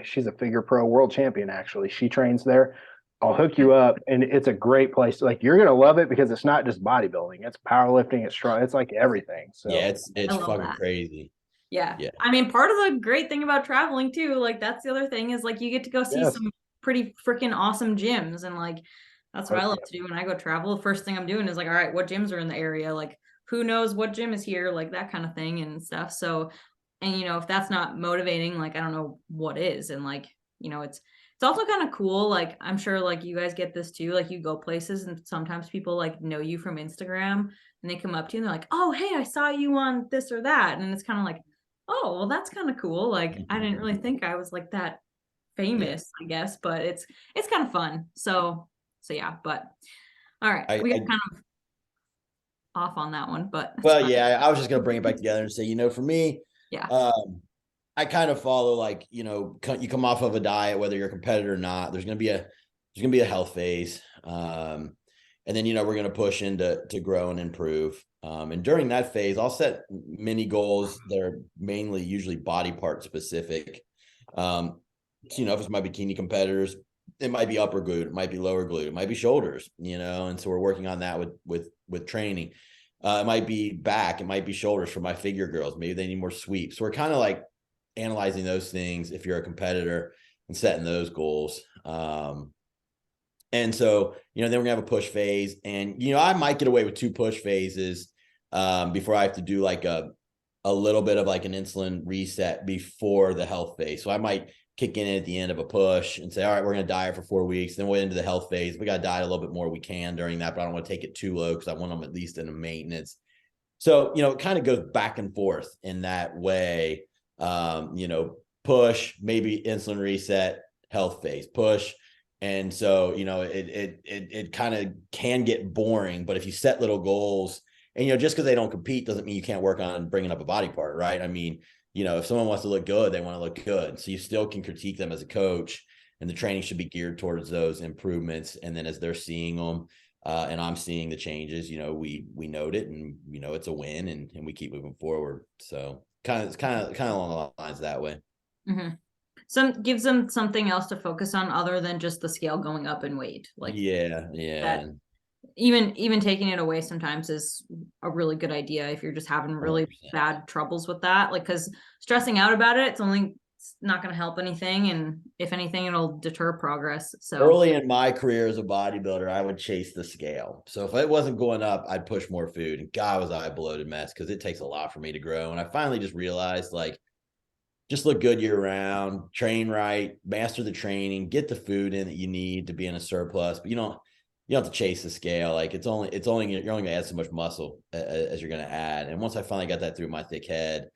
she's a figure pro world champion, actually. She trains there. I'll hook you up, and it's a great place. Like, you're gonna love it because it's not just bodybuilding; it's powerlifting, it's strong, it's like everything. So yeah, it's fucking crazy. Yeah. I mean, part of the great thing about traveling too, like, that's the other thing, is like you get to go see some pretty freaking awesome gyms, and like that's what I love to do when I go travel. The first thing I'm doing is like, all right, what gyms are in the area? Like, who knows what gym is here? Like, that kind of thing and stuff. So, and if that's not motivating, like, I don't know what is. And like, it's also kind of cool. Like, I'm sure like you guys get this too. Like, you go places and sometimes people like know you from Instagram and they come up to you and they're like, oh, hey, I saw you on this or that. And it's kind of like, oh, well, that's kind of cool. Like, I didn't really think I was like that famous, I guess, but it's kind of fun. So yeah, but all right. We got kind of off on that one, but I was just going to bring it back together and say, for me, I kind of follow, like, you come off of a diet, whether you're a competitor or not, there's going to be a health phase. And then, we're going to push into grow and improve. And during that phase, I'll set mini goals that are mainly usually body part specific. If it's my bikini competitors, it might be upper glute, it might be lower glute, it might be shoulders, and so we're working on that with training. It might be back, it might be shoulders for my figure girls. Maybe they need more sweeps. So we're kind of like analyzing those things if you're a competitor and setting those goals. And so, then we're gonna have a push phase, and I might get away with 2 push phases before I have to do like a little bit of like an insulin reset before the health phase. So I might kick in at the end of a push and say, all right, we're going to diet for 4 weeks. Then we'll into the health phase. We got to diet a little bit more. We can during that, but I don't want to take it too low because I want them at least in a maintenance. So, it kind of goes back and forth in that way. Push, maybe insulin reset, health phase, push. And so, it kind of can get boring, but if you set little goals, and, just because they don't compete doesn't mean you can't work on bringing up a body part, right? I mean, if someone wants to look good, they want to look good. So you still can critique them as a coach, and the training should be geared towards those improvements. And then as they're seeing them, and I'm seeing the changes, we note it, and, it's a win, and we keep moving forward. So kind of along the lines that way. Some gives them something else to focus on other than just the scale going up in weight. Like, that, even taking it away sometimes is a really good idea if you're just having really 100%. Bad troubles with that. Like, because stressing out about it's not going to help anything, and if anything, it'll deter progress. So early in my career as a bodybuilder, I would chase the scale. So if it wasn't going up, I'd push more food, and God, was I a bloated mess, because it takes a lot for me to grow. And I finally just realized, like, just look good year round, train right, master the training, get the food in that you need to be in a surplus, but you don't have to chase the scale. Like, you're only going to add so much muscle as you're going to add. And once I finally got that through my thick head,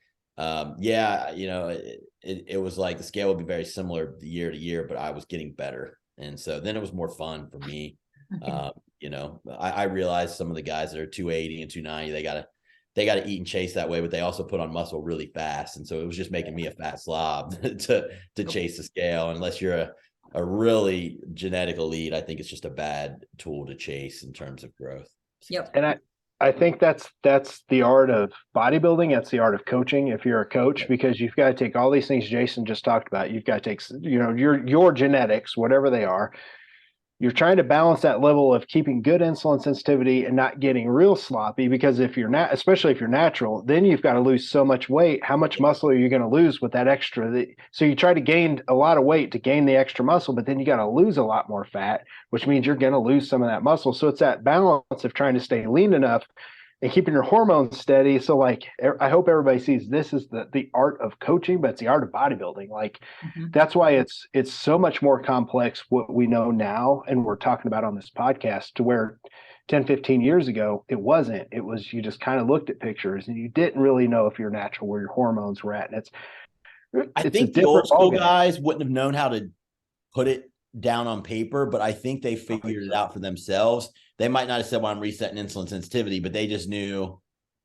it was like the scale would be very similar year to year, but I was getting better. And so then it was more fun for me. I realized some of the guys that are 280 and 290, they got to eat and chase that way, but they also put on muscle really fast. And so it was just making me a fat slob to chase the scale. Unless you're a really genetic elite, I think it's just a bad tool to chase in terms of growth. Yep. And I think that's the art of bodybuilding. That's the art of coaching. If you're a coach, because you've got to take all these things Jason just talked about. You've got to take, your genetics, whatever they are. You're trying to balance that level of keeping good insulin sensitivity and not getting real sloppy, because if you're not, especially if you're natural, then you've got to lose so much weight. How much muscle are you going to lose with that extra? So you try to gain a lot of weight to gain the extra muscle, but then you got to lose a lot more fat, which means you're going to lose some of that muscle. So it's that balance of trying to stay lean enough and keeping your hormones steady. So like, I hope everybody sees this is the art of coaching, but it's the art of bodybuilding. Like that's why it's so much more complex what we know now. And we're talking about on this podcast to where 10, 15 years ago, it wasn't. It was, you just kind of looked at pictures and you didn't really know if you're natural, where your hormones were at. And I it's a think the old different school ballgame. guys wouldn't have known how to put it down on paper, but I think they figured it out for themselves. They might not have said, well, I'm resetting insulin sensitivity, but they just knew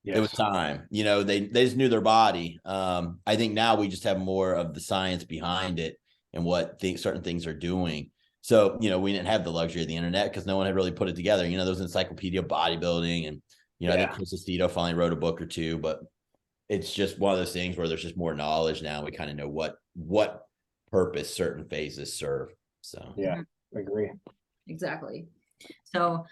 it was time. You know, they just knew their body. I think now we just have more of the science behind it and what certain things are doing. So, you know, we didn't have the luxury of the internet because no one had really put it together. You know, there was Encyclopedia of Bodybuilding, and, you know, I think Chris Estito finally wrote a book or two, but it's just one of those things where there's just more knowledge now. We kind of know what purpose certain phases serve. So yeah, I agree. Exactly. So,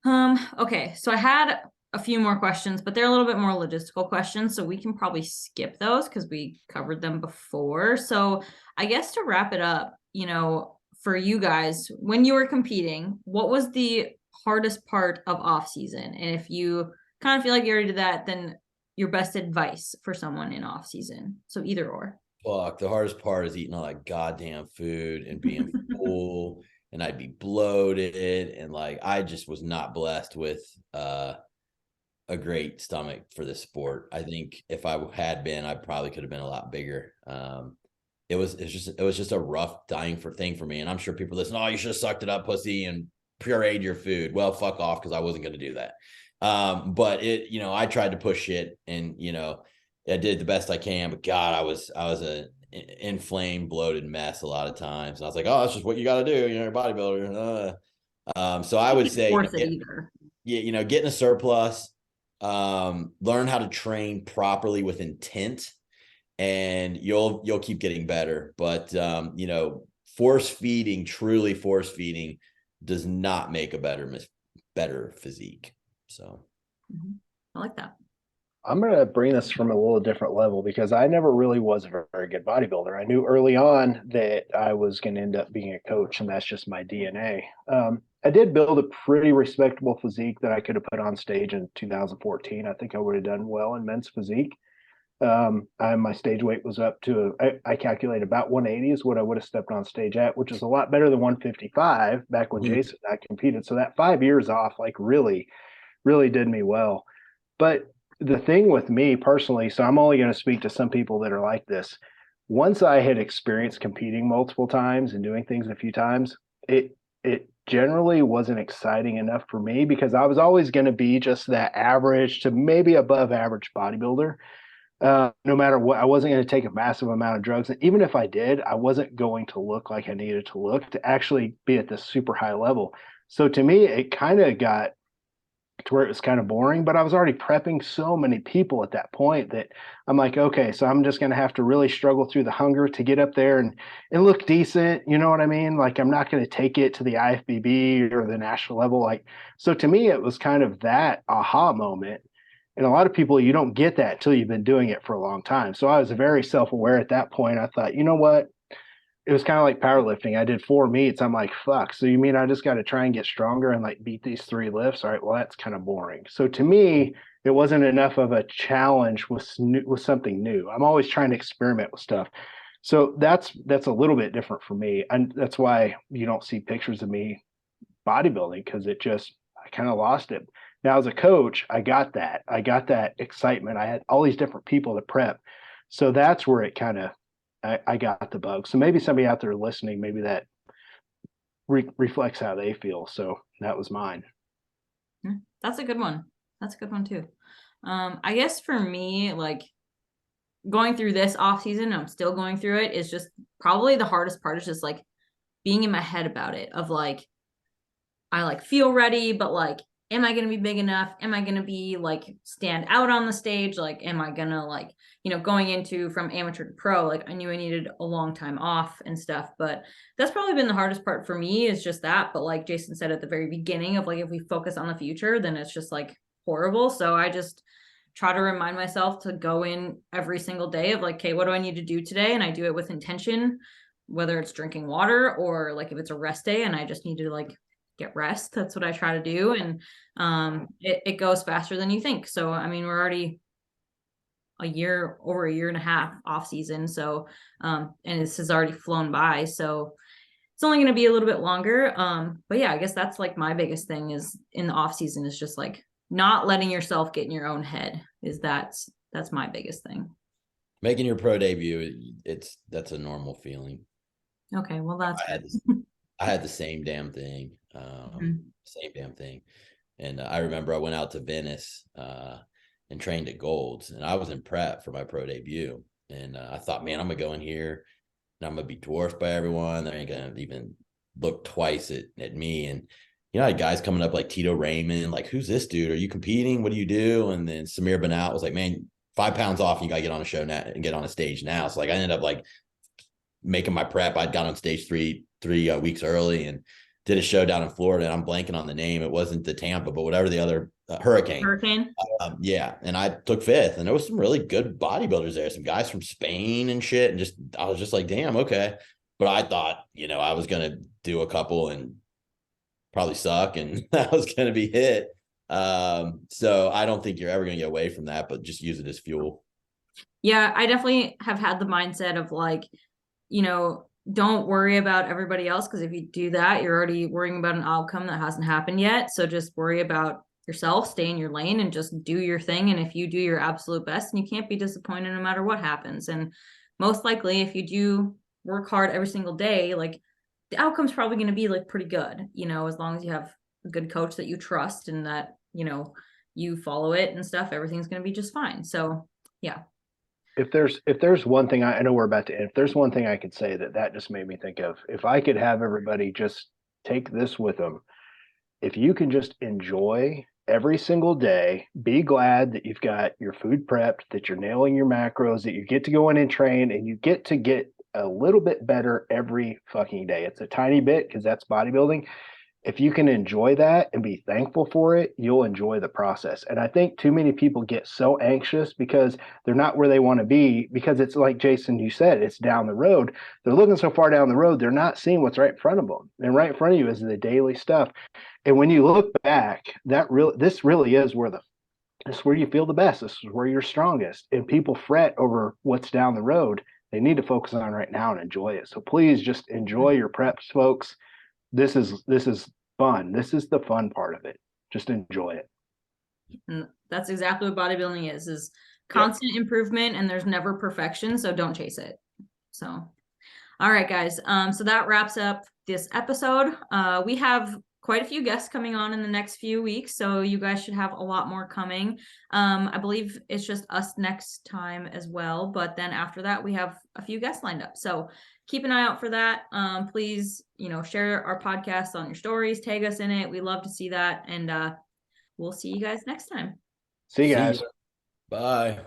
okay. So I had a few more questions, but they're a little bit more logistical questions. So we can probably skip those because we covered them before. So I guess to wrap it up, you know, for you guys, when you were competing, what was the hardest part of off season? And if you kind of feel like you already did that, then your best advice for someone in off season. So either or. Fuck, the hardest part is eating all that goddamn food and being full, and I'd be bloated, and like I just was not blessed with a great stomach for this sport. I think if I had been, I probably could have been a lot bigger. It was just a rough thing for me, and I'm sure people listen, oh, you should have sucked it up, pussy, and pureed your food. Well, fuck off, because I wasn't going to do that. But it, you know, I tried to push it, and you know, I did the best I can, but God, I was a inflamed, bloated mess a lot of times. And I was like, oh, that's just what you got to do. You're a bodybuilder. So I would say, you know, getting a surplus, learn how to train properly with intent, and you'll keep getting better. But, you know, truly force feeding does not make a better physique. So I like that. I'm going to bring this from a little different level because I never really was a very good bodybuilder. I knew early on that I was going to end up being a coach, and that's just my DNA. I did build a pretty respectable physique that I could have put on stage in 2014. I think I would have done well in men's physique. My stage weight was up to, I calculate about 180 is what I would have stepped on stage at, which is a lot better than 155 back when Jason and I competed. So that 5 years off, like really, really did me well. But the thing with me personally, so I'm only going to speak to some people that are like this. Once I had experienced competing multiple times and doing things a few times, it generally wasn't exciting enough for me because I was always going to be just that average to maybe above average bodybuilder. No matter what, I wasn't going to take a massive amount of drugs. And even if I did, I wasn't going to look like I needed to look to actually be at this super high level. So to me, it kind of got to where it was kind of boring, but I was already prepping so many people at that point that I'm like, okay, so I'm just going to have to really struggle through the hunger to get up there and look decent. You know what I mean? Like, I'm not going to take it to the IFBB or the national level. Like, so to me, it was kind of that aha moment. And a lot of people, you don't get that till you've been doing it for a long time. So I was very self-aware at that point. I thought, you know what? It was kind of like powerlifting. I did 4 meets. I'm like, fuck. So you mean I just got to try and get stronger and like beat these 3 lifts? All right. Well, that's kind of boring. So to me, it wasn't enough of a challenge with something new. I'm always trying to experiment with stuff. So that's a little bit different for me. And that's why you don't see pictures of me bodybuilding, because I kind of lost it. Now as a coach, I got that excitement. I had all these different people to prep. So that's where it kind of, I got the bug. So maybe somebody out there listening, maybe that reflects how they feel. So that was mine. That's a good one. That's a good one too. I guess for me, like going through this off season, I'm still going through it, is just probably the hardest part is just like being in my head about it, of like, I like feel ready, but like, am I going to be big enough? Am I going to be like stand out on the stage? Like, am I going to like, you know, going into from amateur to pro, like I knew I needed a long time off and stuff, but that's probably been the hardest part for me, is just that. But like Jason said at the very beginning of like, if we focus on the future, then it's just like horrible. So I just try to remind myself to go in every single day of like, okay, what do I need to do today? And I do it with intention, whether it's drinking water or like if it's a rest day and I just need to like get rest. That's what I try to do. And it goes faster than you think. So, I mean, we're already over a year and a half off season. So, and this has already flown by. So it's only going to be a little bit longer. But yeah, I guess that's like my biggest thing is in the off season is just like not letting yourself get in your own head that's my biggest thing. Making your pro debut, that's a normal feeling. Okay. Well, that's, I had the same damn thing. Same damn thing. And I remember I went out to Venice, and trained at Gold's, and I was in prep for my pro debut. And I thought, man, I'm gonna go in here and I'm gonna be dwarfed by everyone. They ain't gonna even look twice at me. And I had guys coming up like Tito Raymond, like, who's this dude? Are you competing? What do you do? And then Samir Banat was like, man, 5 pounds off, and you gotta get on a show now and get on a stage now. So like I ended up like making my prep. I'd got on stage three weeks early and did a show down in Florida. And I'm blanking on the name. It wasn't the Tampa, but whatever the other Hurricane. Yeah. And I took 5th, and there was some really good bodybuilders there, some guys from Spain and shit. And I was just like, damn, okay. But I thought, I was going to do a couple and probably suck, and I was going to be hit. So I don't think you're ever going to get away from that, but just use it as fuel. Yeah. I definitely have had the mindset of like, don't worry about everybody else, because if you do that, you're already worrying about an outcome that hasn't happened yet. So just worry about yourself, stay in your lane, and just do your thing. And if you do your absolute best, and you can't be disappointed no matter what happens. And most likely, if you do work hard every single day, like the outcome's probably going to be like pretty good, as long as you have a good coach that you trust and that, you follow it and stuff, everything's going to be just fine. So yeah. If there's one thing, I know we're about to end, if there's one thing I could say that just made me think of, if I could have everybody just take this with them, if you can just enjoy every single day, be glad that you've got your food prepped, that you're nailing your macros, that you get to go in and train, and you get to get a little bit better every fucking day. It's a tiny bit because that's bodybuilding. If you can enjoy that and be thankful for it, you'll enjoy the process. And I think too many people get so anxious because they're not where they want to be, because it's like Jason, you said, it's down the road. They're looking so far down the road, they're not seeing what's right in front of them. And right in front of you is the daily stuff. And when you look back, this really is this is where you feel the best. This is where you're strongest. And people fret over what's down the road. They need to focus on right now and enjoy it. So please just enjoy your preps, folks. This is fun. This is the fun part of it. Just enjoy it. And that's exactly what bodybuilding is constant improvement, and there's never perfection. So don't chase it. So, all right, guys. So that wraps up this episode. We have quite a few guests coming on in the next few weeks, so you guys should have a lot more coming. I believe it's just us next time as well, but then after that we have a few guests lined up, so keep an eye out for that. Please, share our podcast on your stories, tag us in it. We love to see that, and we'll see you guys next time. See you guys. Bye.